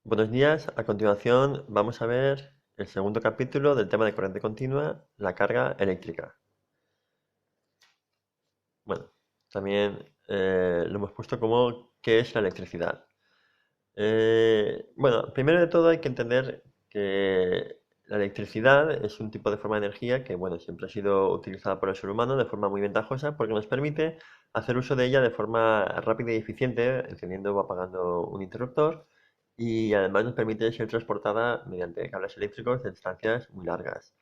Buenos días, a continuación vamos a ver el segundo capítulo del tema de corriente continua, la carga eléctrica. Bueno, también lo hemos puesto como ¿qué es la electricidad? Bueno, primero de todo hay que entender que la electricidad es un tipo de forma de energía que, bueno, siempre ha sido utilizada por el ser humano de forma muy ventajosa porque nos permite hacer uso de ella de forma rápida y eficiente, encendiendo o apagando un interruptor, y además nos permite ser transportada mediante cables eléctricos de distancias muy largas.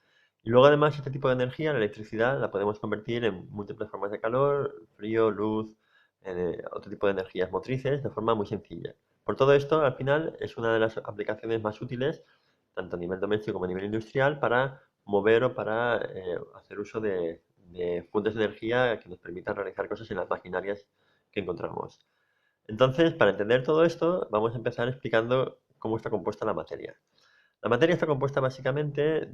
Y luego además este tipo de energía, la electricidad, la podemos convertir en múltiples formas de calor, frío, luz, otro tipo de energías motrices de forma muy sencilla. Por todo esto, al final, es una de las aplicaciones más útiles, tanto a nivel doméstico como a nivel industrial, para mover o para hacer uso de fuentes de energía que nos permitan realizar cosas en las maquinarias que encontramos. Entonces, para entender todo esto, vamos a empezar explicando cómo está compuesta la materia. La materia está compuesta básicamente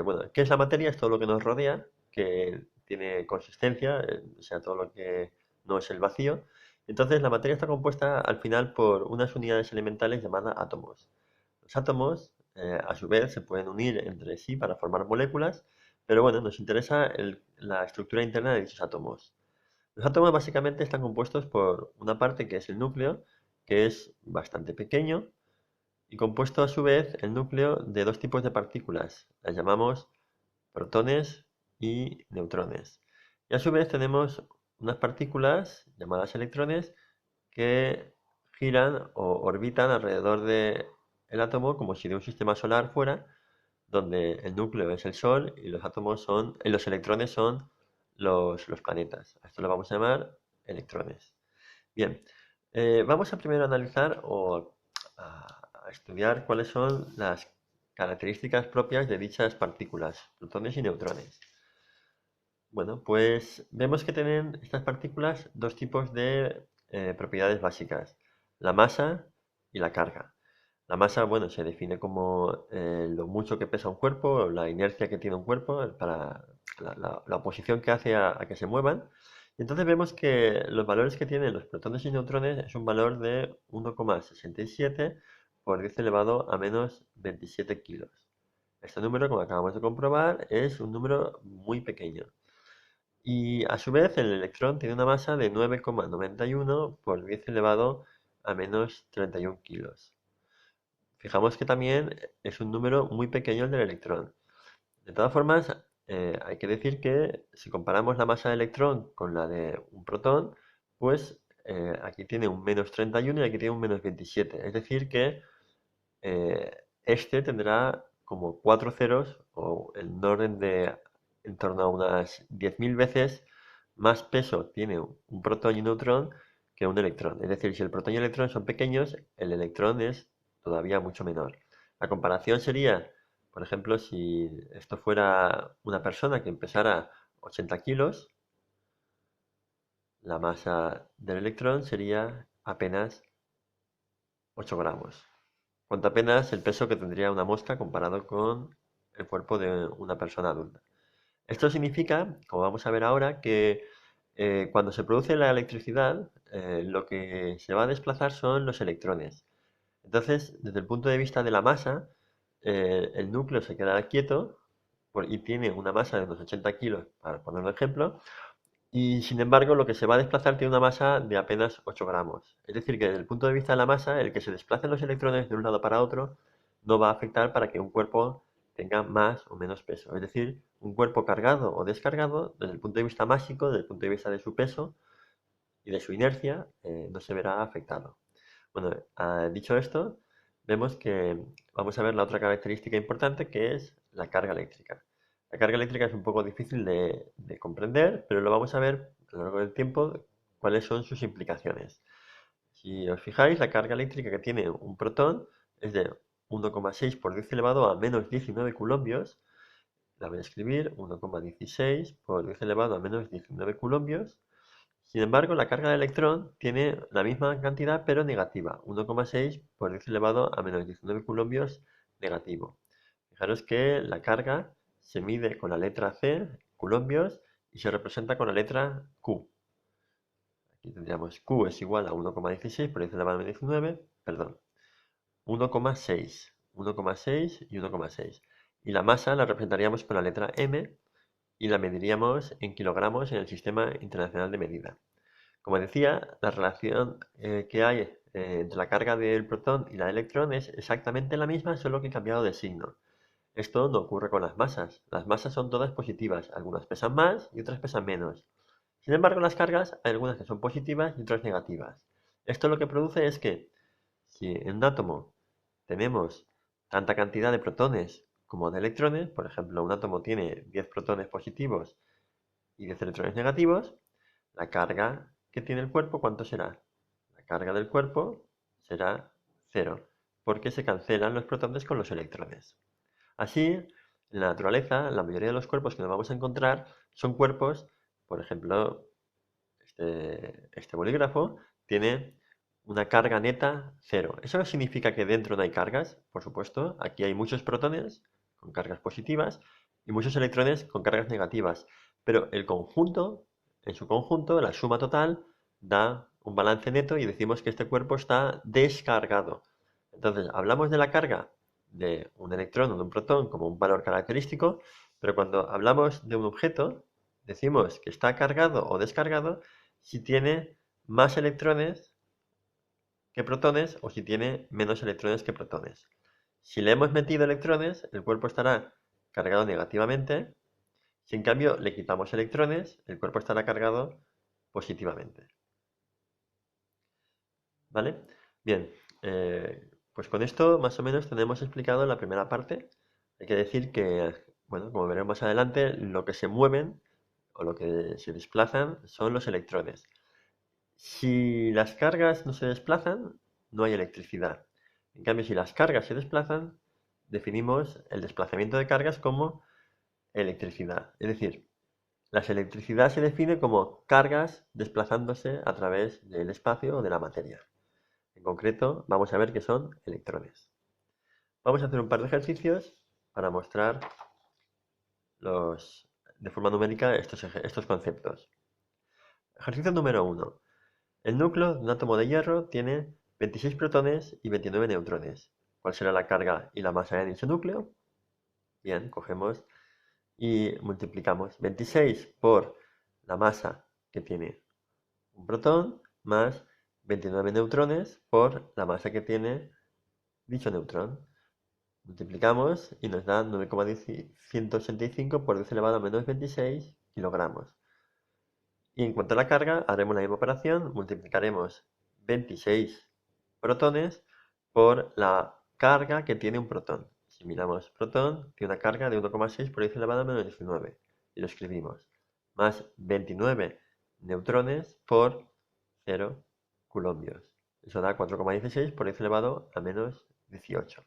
bueno, ¿qué es la materia? Es todo lo que nos rodea, que tiene consistencia, o sea, todo lo que no es el vacío. Entonces, la materia está compuesta al final por unas unidades elementales llamadas átomos. Los átomos, a su vez, se pueden unir entre sí para formar moléculas, pero bueno, nos interesa la estructura interna de dichos átomos. Los átomos básicamente están compuestos por una parte que es el núcleo, que es bastante pequeño, y compuesto a su vez el núcleo de dos tipos de partículas. Las llamamos protones y neutrones. Y a su vez tenemos unas partículas llamadas electrones que giran o orbitan alrededor del átomo como si de un sistema solar fuera, donde el núcleo es el Sol y los átomos son, y los electrones son los planetas. A esto lo vamos a llamar electrones. Bien, vamos a primero analizar o a estudiar cuáles son las características propias de dichas partículas, protones y neutrones. Bueno, pues vemos que tienen estas partículas dos tipos de propiedades básicas, la masa y la carga. La masa, bueno, se define como lo mucho que pesa un cuerpo, o la inercia que tiene un cuerpo para la oposición que hace a que se muevan. Y entonces vemos que los valores que tienen los protones y neutrones es un valor de 1,67 por 10 elevado a menos 27 kilos. Este número, como acabamos de comprobar, es un número muy pequeño. Y a su vez el electrón tiene una masa de 9,91 por 10 elevado a menos 31 kilos. Fijamos que también es un número muy pequeño el del electrón. De todas formas, hay que decir que si comparamos la masa del electrón con la de un protón, pues aquí tiene un menos 31 y aquí tiene un menos 27. Es decir que este tendrá como cuatro ceros o en orden de en torno a unas 10.000 veces más peso tiene un protón y un neutrón que un electrón. Es decir, si el protón y el electrón son pequeños, el electrón es todavía mucho menor. La comparación sería, por ejemplo, si esto fuera una persona que pesara 80 kilos, la masa del electrón sería apenas 8 gramos. Cuanto apenas el peso que tendría una mosca comparado con el cuerpo de una persona adulta. Esto significa, como vamos a ver ahora, que cuando se produce la electricidad, lo que se va a desplazar son los electrones. Entonces, desde el punto de vista de la masa, el núcleo se quedará quieto y tiene una masa de unos 80 kilos, para poner un ejemplo, y sin embargo, lo que se va a desplazar tiene una masa de apenas 8 gramos. Es decir, que desde el punto de vista de la masa, el que se desplacen los electrones de un lado para otro no va a afectar para que un cuerpo tenga más o menos peso. Es decir, un cuerpo cargado o descargado, desde el punto de vista másico, desde el punto de vista de su peso y de su inercia, no se verá afectado. Bueno, dicho esto, vemos que vamos a ver la otra característica importante que es la carga eléctrica. La carga eléctrica es un poco difícil de comprender, pero lo vamos a ver a lo largo del tiempo cuáles son sus implicaciones. Si os fijáis, la carga eléctrica que tiene un protón es de 1,6 por 10 elevado a menos 19 coulombios. La voy a escribir 1,16 por 10 elevado a menos 19 coulombios. Sin embargo, la carga de electrón tiene la misma cantidad pero negativa, 1,6 por 10 elevado a menos 19 coulombios negativo. Fijaros que la carga se mide con la letra C, coulombios, y se representa con la letra Q. Aquí tendríamos Q es igual a 1,16 por 10 elevado a menos 19, perdón. 1,6. 1,6 y 1,6. Y la masa la representaríamos con la letra M y la mediríamos en kilogramos en el Sistema Internacional de Medida. Como decía, la relación que hay entre la carga del protón y la del electrón es exactamente la misma, solo que cambiado de signo. Esto no ocurre con las masas. Las masas son todas positivas, algunas pesan más y otras pesan menos. Sin embargo, las cargas hay algunas que son positivas y otras negativas. Esto lo que produce es que si en un átomo tenemos tanta cantidad de protones como de electrones, por ejemplo, un átomo tiene 10 protones positivos y 10 electrones negativos, la carga que tiene el cuerpo, ¿cuánto será? La carga del cuerpo será cero, porque se cancelan los protones con los electrones. Así, en la naturaleza, la mayoría de los cuerpos que nos vamos a encontrar son cuerpos, por ejemplo, este bolígrafo tiene una carga neta cero. ¿Eso no significa que dentro no hay cargas? Por supuesto, aquí hay muchos protones con cargas positivas y muchos electrones con cargas negativas. Pero el conjunto, en su conjunto, la suma total, da un balance neto y decimos que este cuerpo está descargado. Entonces, hablamos de la carga de un electrón o de un protón como un valor característico, pero cuando hablamos de un objeto, decimos que está cargado o descargado si tiene más electrones que protones o si tiene menos electrones que protones. Si le hemos metido electrones, el cuerpo estará cargado negativamente. Si en cambio le quitamos electrones, el cuerpo estará cargado positivamente. ¿Vale? Bien, pues con esto más o menos tenemos explicado la primera parte. Hay que decir que, bueno, como veremos más adelante, lo que se mueven o lo que se desplazan son los electrones. Si las cargas no se desplazan, no hay electricidad. En cambio, si las cargas se desplazan, definimos el desplazamiento de cargas como electricidad. Es decir, la electricidad se define como cargas desplazándose a través del espacio o de la materia. En concreto, vamos a ver qué son electrones. Vamos a hacer un par de ejercicios para mostrar de forma numérica estos conceptos. Ejercicio número 1. El núcleo de un átomo de hierro tiene 26 protones y 29 neutrones. ¿Cuál será la carga y la masa de dicho núcleo? Bien, cogemos y multiplicamos 26 por la masa que tiene un protón más 29 neutrones por la masa que tiene dicho neutrón. Multiplicamos y nos da 9,185 por 10 elevado a menos 26 kilogramos. Y en cuanto a la carga, haremos la misma operación, multiplicaremos 26 protones por la carga que tiene un protón. Si miramos protón, tiene una carga de 1,6 por 10 elevado a menos 19. Y lo escribimos. Más 29 neutrones por 0 coulombios. Eso da 4,16 por 10 elevado a menos 18.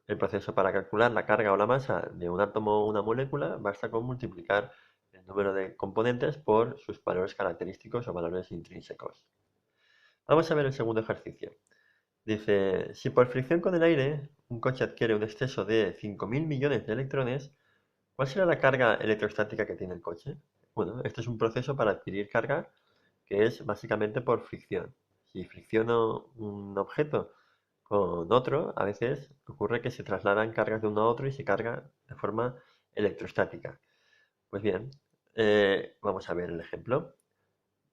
El proceso para calcular la carga o la masa de un átomo o una molécula basta con multiplicar el número de componentes por sus valores característicos o valores intrínsecos. Vamos a ver el segundo ejercicio. Dice, si por fricción con el aire un coche adquiere un exceso de 5.000 millones de electrones, ¿cuál será la carga electrostática que tiene el coche? Bueno, este es un proceso para adquirir carga que es básicamente por fricción. Si fricciono un objeto con otro, a veces ocurre que se trasladan cargas de uno a otro y se carga de forma electrostática. Pues bien, vamos a ver el ejemplo.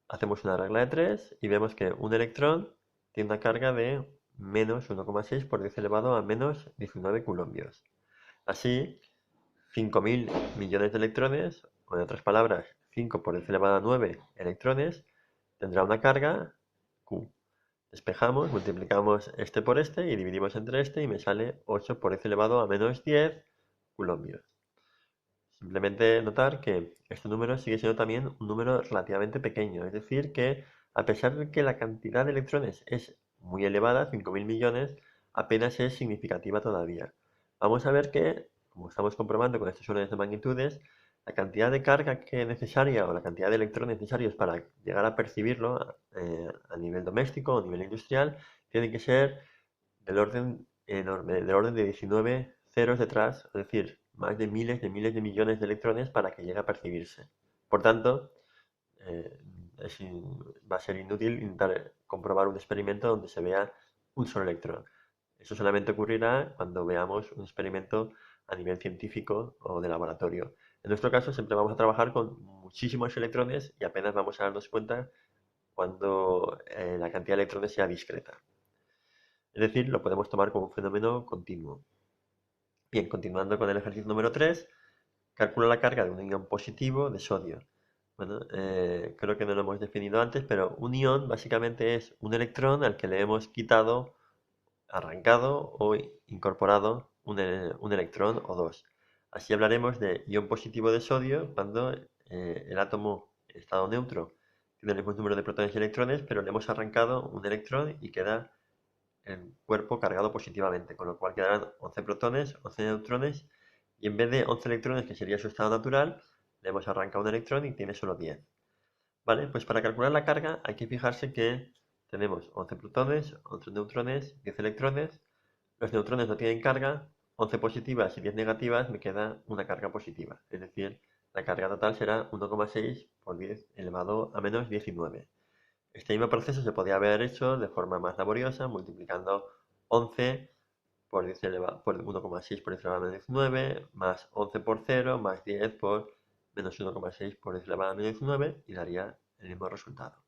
Hacemos una regla de 3 y vemos que un electrón tiene una carga de menos 1,6 por 10 elevado a menos 19 coulombios. Así, 5.000 millones de electrones, o en otras palabras, 5 por 10 elevado a 9 electrones, tendrá una carga Q. Despejamos, multiplicamos este por este y dividimos entre este y me sale 8 por 10 elevado a menos 10 coulombios. Simplemente notar que este número sigue siendo también un número relativamente pequeño, es decir, que a pesar de que la cantidad de electrones es muy elevada, 5.000 millones, apenas es significativa todavía. Vamos a ver que, como estamos comprobando con estos órdenes de magnitudes, la cantidad de carga que necesaria o la cantidad de electrones necesarios para llegar a percibirlo a nivel doméstico o a nivel industrial tiene que ser del orden enorme, del orden de 19 ceros detrás, es decir, más de miles de millones de electrones para que llegue a percibirse. Por tanto, eh, va a ser inútil intentar comprobar un experimento donde se vea un solo electrón. Eso solamente ocurrirá cuando veamos un experimento a nivel científico o de laboratorio. En nuestro caso siempre vamos a trabajar con muchísimos electrones y apenas vamos a darnos cuenta cuando la cantidad de electrones sea discreta. Es decir, lo podemos tomar como un fenómeno continuo. Bien, continuando con el ejercicio número 3, calcula la carga de un ion positivo de sodio. Bueno, creo que no lo hemos definido antes, pero un ion básicamente es un electrón al que le hemos quitado, arrancado o incorporado un electrón o dos. Así hablaremos de ion positivo de sodio cuando el átomo en estado neutro tiene el mismo número de protones y electrones, pero le hemos arrancado un electrón y queda el cuerpo cargado positivamente, con lo cual quedarán 11 protones, 11 neutrones, y en vez de 11 electrones, que sería su estado natural, le hemos arrancado un electrón y tiene solo 10. ¿Vale? Pues para calcular la carga hay que fijarse que tenemos 11 protones, 11 neutrones, 10 electrones. Los neutrones no tienen carga, 11 positivas y 10 negativas, me queda una carga positiva. Es decir, la carga total será 1,6 por 10 elevado a menos 19. Este mismo proceso se podía haber hecho de forma más laboriosa, multiplicando 11 por 10 por 1,6 por 10 elevado a menos 19, más 11 por 0, más 10 por menos 1,6 por 10 elevado a menos 19, y daría el mismo resultado.